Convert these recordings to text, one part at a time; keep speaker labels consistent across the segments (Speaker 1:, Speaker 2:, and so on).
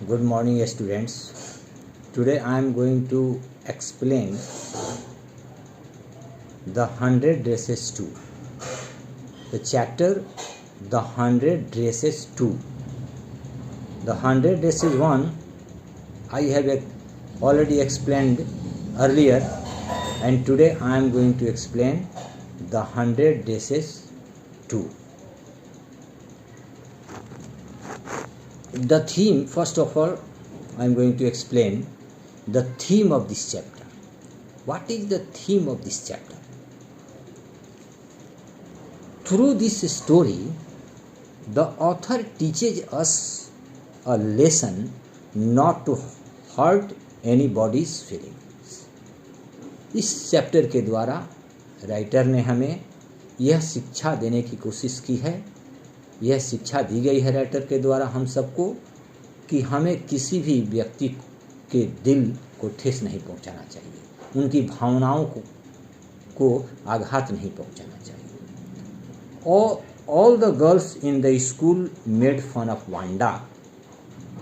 Speaker 1: Good morning, students. Today I am going to explain the 100 Dresses 2. The chapter The 100 Dresses 2. The 100 Dresses 1 I have already explained earlier, and today I am going to explain the 100 Dresses 2. The theme, first of all, I am going to explain the theme of this chapter. What is the theme of this chapter? Through this story, the author teaches us a lesson not to hurt anybody's feelings. इस chapter के द्वारा writer ने हमें यह शिक्षा देने की कोशिश की है, यह शिक्षा दी गई है राइटर के द्वारा हम सबको कि हमें किसी भी व्यक्ति के दिल को ठेस नहीं पहुंचाना चाहिए, उनकी भावनाओं को आघात नहीं पहुंचाना चाहिए। All the girls in the school made fun of Wanda,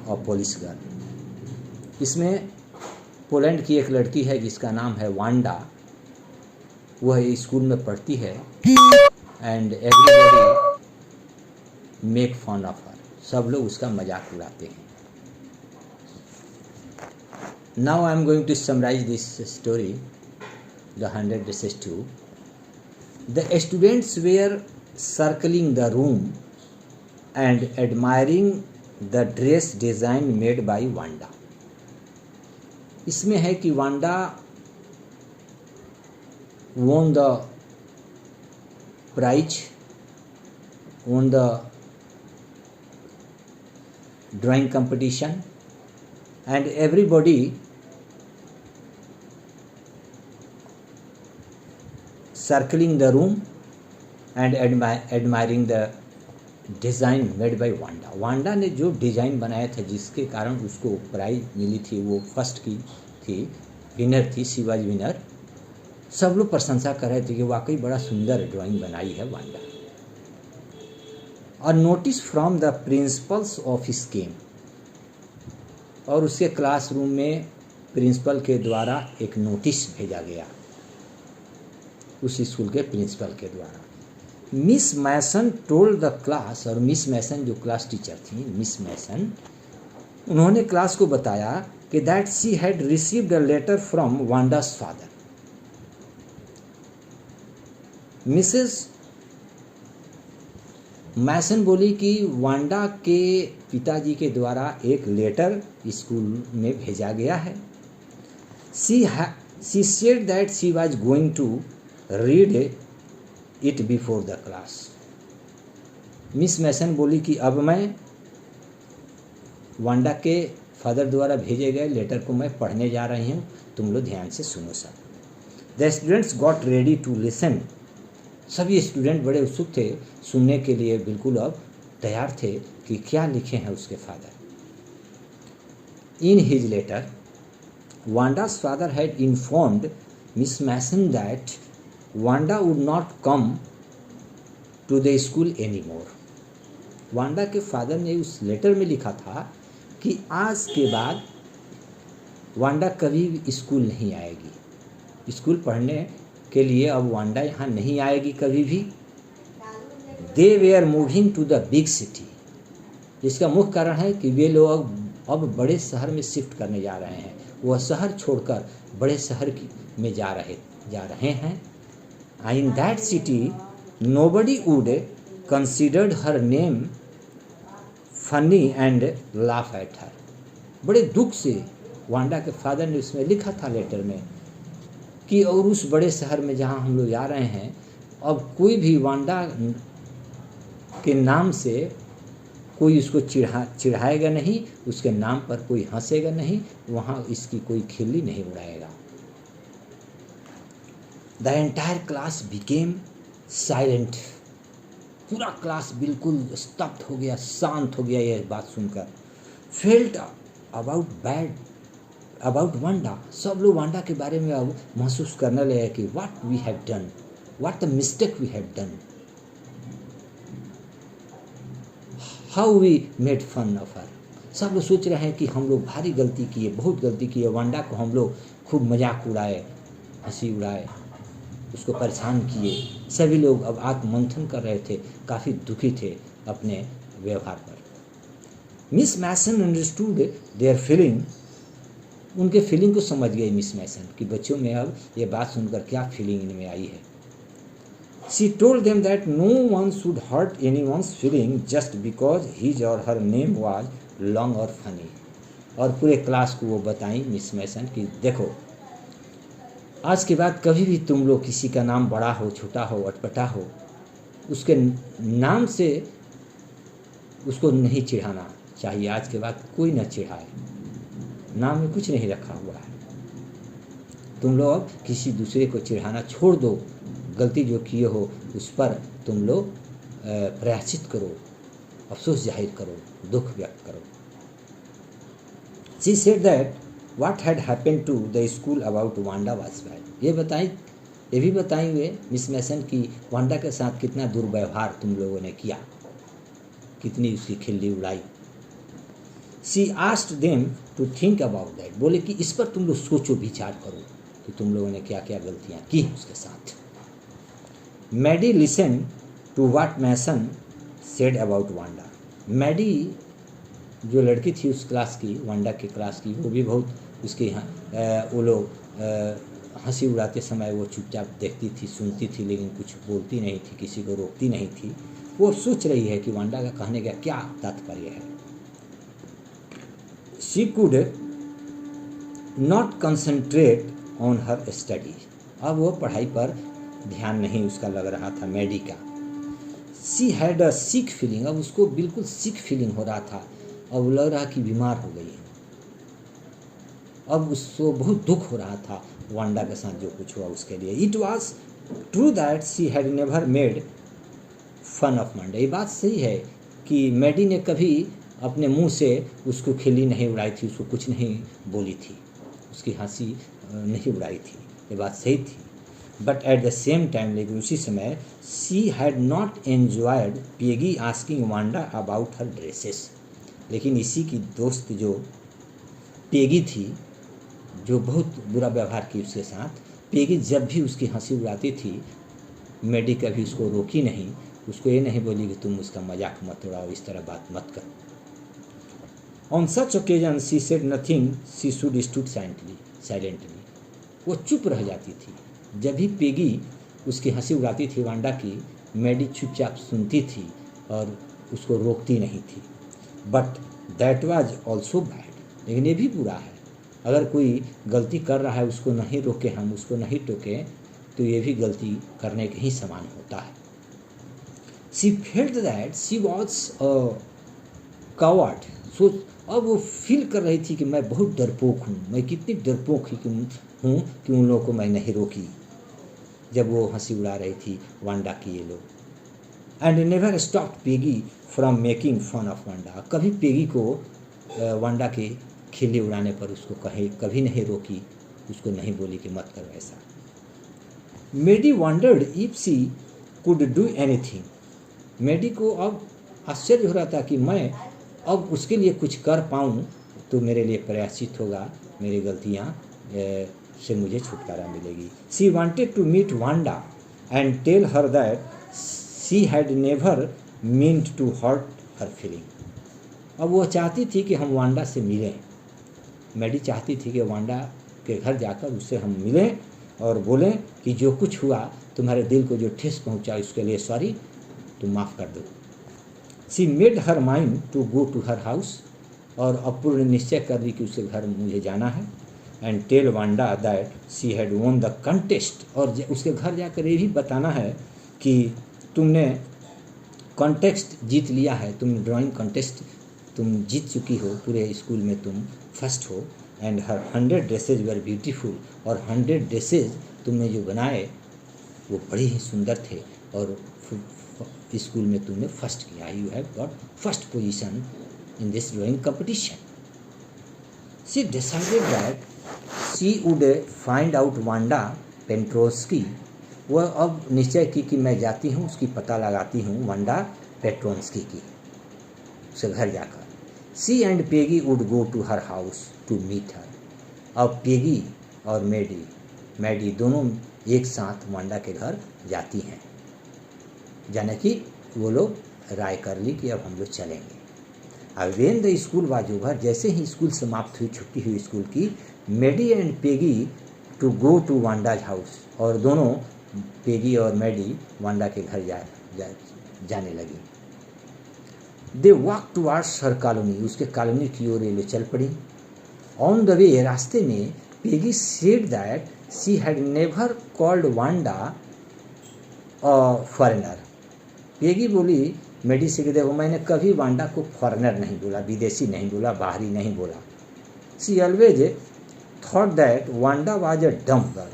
Speaker 1: a police girl. इसमें पोलैंड की एक लड़की है जिसका नाम है वांडा, वह स्कूल में पढ़ती है and everybody make fun of her, सब लोग उसका मजाक उड़ाते हैं। Now I am going to summarise this story the 100 Dresses 2. The students were circling the room and admiring the dress design made by Wanda. इसमें है कि Wanda won the prize, won the drawing competition, and everybody circling the room and admiring the design made by Wanda. Wanda ने जो design बनाया था जिसके कारण उसको प्राइज मिली थी, वो फर्स्ट की थी, विनर थी, शी वाज विनर. सब लोग प्रशंसा कर रहे थे कि वाकई बड़ा सुंदर ड्राइंग बनाई है वांडा. और notice from the principals of his came, और उसके क्लासरूम में प्रिंसिपल के द्वारा एक नोटिस भेजा गया, उस स्कूल के प्रिंसिपल के द्वारा. Miss Mason told the class, और मिस मैसन जो क्लास टीचर थी, मिस मैसन, उन्होंने क्लास को बताया कि that she had received a letter from Wanda's father. Mrs Mason बोली कि वांडा के पिताजी के द्वारा एक लेटर स्कूल में भेजा गया है. She said that she was going to read it before the class. Miss Mason बोली कि अब मैं वांडा के फादर द्वारा भेजे गए लेटर को मैं पढ़ने जा रही हूँ, तुम लोग ध्यान से सुनो सब. The students got ready to listen. सभी स्टूडेंट बड़े उत्सुक थे सुनने के लिए, बिल्कुल अब तैयार थे कि क्या लिखे हैं उसके फादर. इन हिज लेटर वांडा's father had informed Miss Mason that Wanda would not come to the school anymore. Wanda के फादर ने उस लेटर में लिखा था कि आज के बाद वांडा कभी स्कूल नहीं आएगी, स्कूल पढ़ने के लिए अब वांडा यहाँ नहीं आएगी कभी भी. दे वे are moving to the big city. इसका मुख्य कारण है कि वे लोग अब बड़े शहर में शिफ्ट करने जा रहे हैं, वह शहर छोड़कर बड़े शहर में जा रहे हैं. In that city nobody would considered her name funny and laugh at her. बड़े दुख से वांडा के फादर ने उसमें लिखा था लेटर में कि और उस बड़े शहर में जहाँ हम लोग जा रहे हैं, अब कोई भी वांडा के नाम से कोई उसको चिढ़ाएगा नहीं, उसके नाम पर कोई हंसेगा नहीं, वहाँ इसकी कोई खिल्ली नहीं उड़ाएगा. The entire class became silent. पूरा क्लास बिल्कुल स्तब्ध हो गया, शांत हो गया यह बात सुनकर. Felt about Wanda. सब लोग वांडा के बारे में अब महसूस करने लगे कि what we have done, what the mistake we have done. how we made fun of her. सब लोग सोच रहे हैं कि हम लोग भारी गलती किए, बहुत गलती किए, वांडा को हम लोग खूब मजाक उड़ाए, हंसी उड़ाए, उसको परेशान किए। सभी लोग अब आत्ममंथन कर रहे थे, काफ़ी दुखी थे अपने व्यवहार पर। Miss Mason understood their feeling, उनके फीलिंग को समझ गई मिस मैसन कि बच्चों में अब ये बात सुनकर क्या फीलिंग इनमें आई है। She told them that no one should hurt anyone's feeling just because his or her name was long और फनी। और पूरे क्लास को वो बताई मिस मैसन कि देखो, आज के बाद कभी भी तुम लोग किसी का नाम बड़ा हो, छोटा हो, अटपटा हो, उसके नाम से उसको नहीं चिढ़ाना चाहिए। आज के बाद कोई न चिढ़ाए, नाम में कुछ नहीं रखा हुआ है। तुम लोग अब किसी दूसरे को चिढ़ाना छोड़ दो, गलती जो किए हो उस पर तुम लोग प्रायश्चित करो, अफसोस जाहिर करो, दुख व्यक्त करो। She said that what had happened to the school about Wanda was bad. ये भी बताई हुए मिस मैसन की वांडा के साथ कितना दुर्व्यवहार तुम लोगों ने किया, कितनी उसकी खिल्ली उड़ाई। She asked them to think about that, बोले कि इस पर तुम लोग सोचो, विचार करो कि तुम लोगों ने क्या क्या गलतियां की उसके साथ। Maddie listen to what Mason said about Wanda. Maddie जो लड़की थी उस क्लास की, वांडा की क्लास की, वो भी बहुत उसके यहाँ वो लोग हंसी उड़ाते समय वो चुपचाप देखती थी, सुनती थी, लेकिन कुछ बोलती नहीं थी, किसी को रोकती नहीं थी। वो सोच रही है कि वांडा का कहने का क्या तात्पर्य है। She could not concentrate on her study, अब वो पढ़ाई पर ध्यान नहीं उसका लग रहा था मैडी का। She had a sick feeling, अब उसको बिल्कुल सिक फीलिंग हो रहा था, अब लग रहा कि बीमार हो गई है। अब उसको बहुत दुख हो रहा था वांडा के साथ जो कुछ हुआ उसके लिए। It was true that she had never made fun of Wanda, ये बात सही है कि मैडी ने कभी अपने मुंह से उसको खिल्ली नहीं उड़ाई थी, उसको कुछ नहीं बोली थी, उसकी हंसी नहीं उड़ाई थी, ये बात सही थी। But at the same time, लेकिन उसी समय, she had not enjoyed Peggy asking Wanda about her dresses, लेकिन इसी की दोस्त जो पेगी थी, जो बहुत बुरा व्यवहार की उसके साथ, पेगी जब भी उसकी हंसी उड़ाती थी, मैडी कभी उसको रोकी नहीं, उसको ये नहीं बोली कि तुम उसका मजाक मत उड़ाओ, इस तरह बात मत करो। On such occasion she said nothing, she should stood silently, वो चुप रह जाती थी। जब भी पेगी उसकी हंसी उड़ाती थी वांडा की, मैडी चुपचाप सुनती थी और उसको रोकती नहीं थी। But that was also bad, लेकिन ये भी बुरा है, अगर कोई गलती कर रहा है उसको नहीं रोके, हम उसको नहीं टोके, तो ये भी गलती करने के ही समान होता है। She felt that she was a coward, so अब वो फील कर रही थी कि मैं बहुत डरपोक हूँ, मैं कितनी डरपोक हूँ कि उन लोगों को मैं नहीं रोकी जब वो हंसी उड़ा रही थी वांडा की ये लोग। And never stop Peggy from making fun of Wanda, कभी पेगी को वांडा के खिल्ली उड़ाने पर उसको कभी नहीं रोकी, उसको नहीं बोली कि मत करो ऐसा। Maddie wondered if she could do anything, Maddie को अब आश्चर्य हो रहा था कि मैं अब उसके लिए कुछ कर पाऊँ तो मेरे लिए प्रायश्चित होगा, मेरी गलतियाँ से मुझे छुटकारा मिलेगी। She wanted to meet Wanda and tell her that she had never meant to hurt her feeling, अब वो चाहती थी कि हम वांडा से मिलें। मैडी चाहती थी कि वांडा के घर जाकर उससे हम मिलें और बोलें कि जो कुछ हुआ, तुम्हारे दिल को जो ठेस पहुंचा, उसके लिए सॉरी, तुम माफ़ कर दो। She made her mind to go to her house, और अब पूर्ण निश्चय कर ली कि उसके घर मुझे जाना है। And tell Wanda that she had won the contest, और उसके घर जाकर ये भी बताना है कि तुमने कॉन्टेस्ट जीत लिया है, तुम ड्राइंग कॉन्टेस्ट तुम जीत चुकी हो, पूरे स्कूल में तुम फर्स्ट हो। And her 100 dresses were beautiful, और 100 ड्रेसेज तुमने जो बनाए वो बड़े ही सुंदर थे, और स्कूल में तुमने फर्स्ट किया, you have got first position in this drawing competition. She decided that she would find out Wanda Petronski, वह अब निश्चय की कि मैं जाती हूँ, उसकी पता लगाती हूँ वांडा पेट्रोन्स्की की, उसके घर जाकर। She and Peggy would go to her house to meet her. अब पेगी और मैडी दोनों एक साथ वांडा के घर जाती हैं, जाने कि वो लोग राय कर ली कि अब हम लोग चलेंगे। अब when the school was over, जैसे ही स्कूल समाप्त हुई, छुट्टी हुई स्कूल की, Maddie and Peggy to go to Wanda's house, और दोनों पेगी और मैडी वांडा के घर जाने लगी। They walk towards her colony, उसके कॉलोनी की ओर ये लोग चल पड़ी। ऑन द वे, रास्ते में Peggy said that she had never called Wanda foreigner. Peggy बोली मैडी से कि देखो, मैंने कभी वांडा को फॉरेनर नहीं बोला, विदेशी नहीं बोला, बाहरी नहीं बोला। She always thought that Wanda was a डम गर्ल।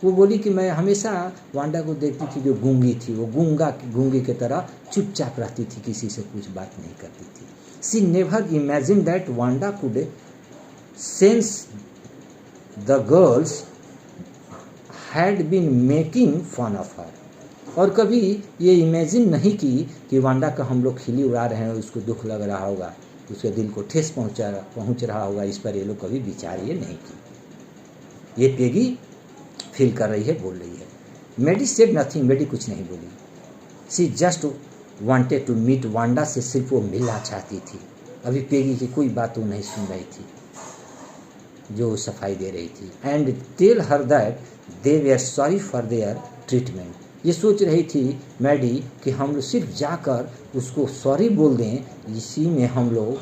Speaker 1: वो बोली कि मैं हमेशा वांडा को देखती थी जो गूंगी थी, वो गूंगी की तरह चुपचाप रहती थी, किसी से कुछ बात नहीं करती थी। She never imagine that Wanda could sense the girls had been making fun of her. और कभी ये इमेजिन नहीं की कि वांडा का हम लोग खिल्ली उड़ा रहे हैं, उसको दुख लग रहा होगा, उसके दिल को ठेस पहुंच रहा होगा, इस पर ये लोग कभी विचार ये नहीं की। ये पेगी फील कर रही है, बोल रही है। मैडी सेड नथिंग, मैडी कुछ नहीं बोली। She just wanted to meet Wanda, से सिर्फ वो मिलना चाहती थी। अभी पेगी की कोई बात वो नहीं सुन रही थी जो सफाई दे रही थी। And tell her that they were sorry for their treatment. ये सोच रही थी मैडी कि हम लोग सिर्फ जाकर उसको सॉरी बोल दें, इसी में हम लोग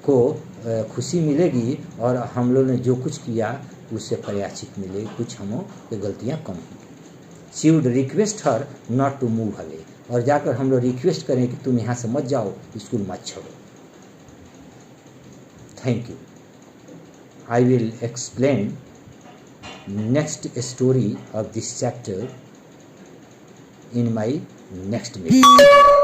Speaker 1: को खुशी मिलेगी और हम लोग ने जो कुछ किया उससे प्रायश्चित मिले, कुछ हम की गलतियाँ कम होंगी। She would request her not to move away, और जाकर हम लोग रिक्वेस्ट करें कि तुम यहाँ से मत जाओ, स्कूल मत छोड़ो। Thank you. I will explain next story of this chapter in my next video.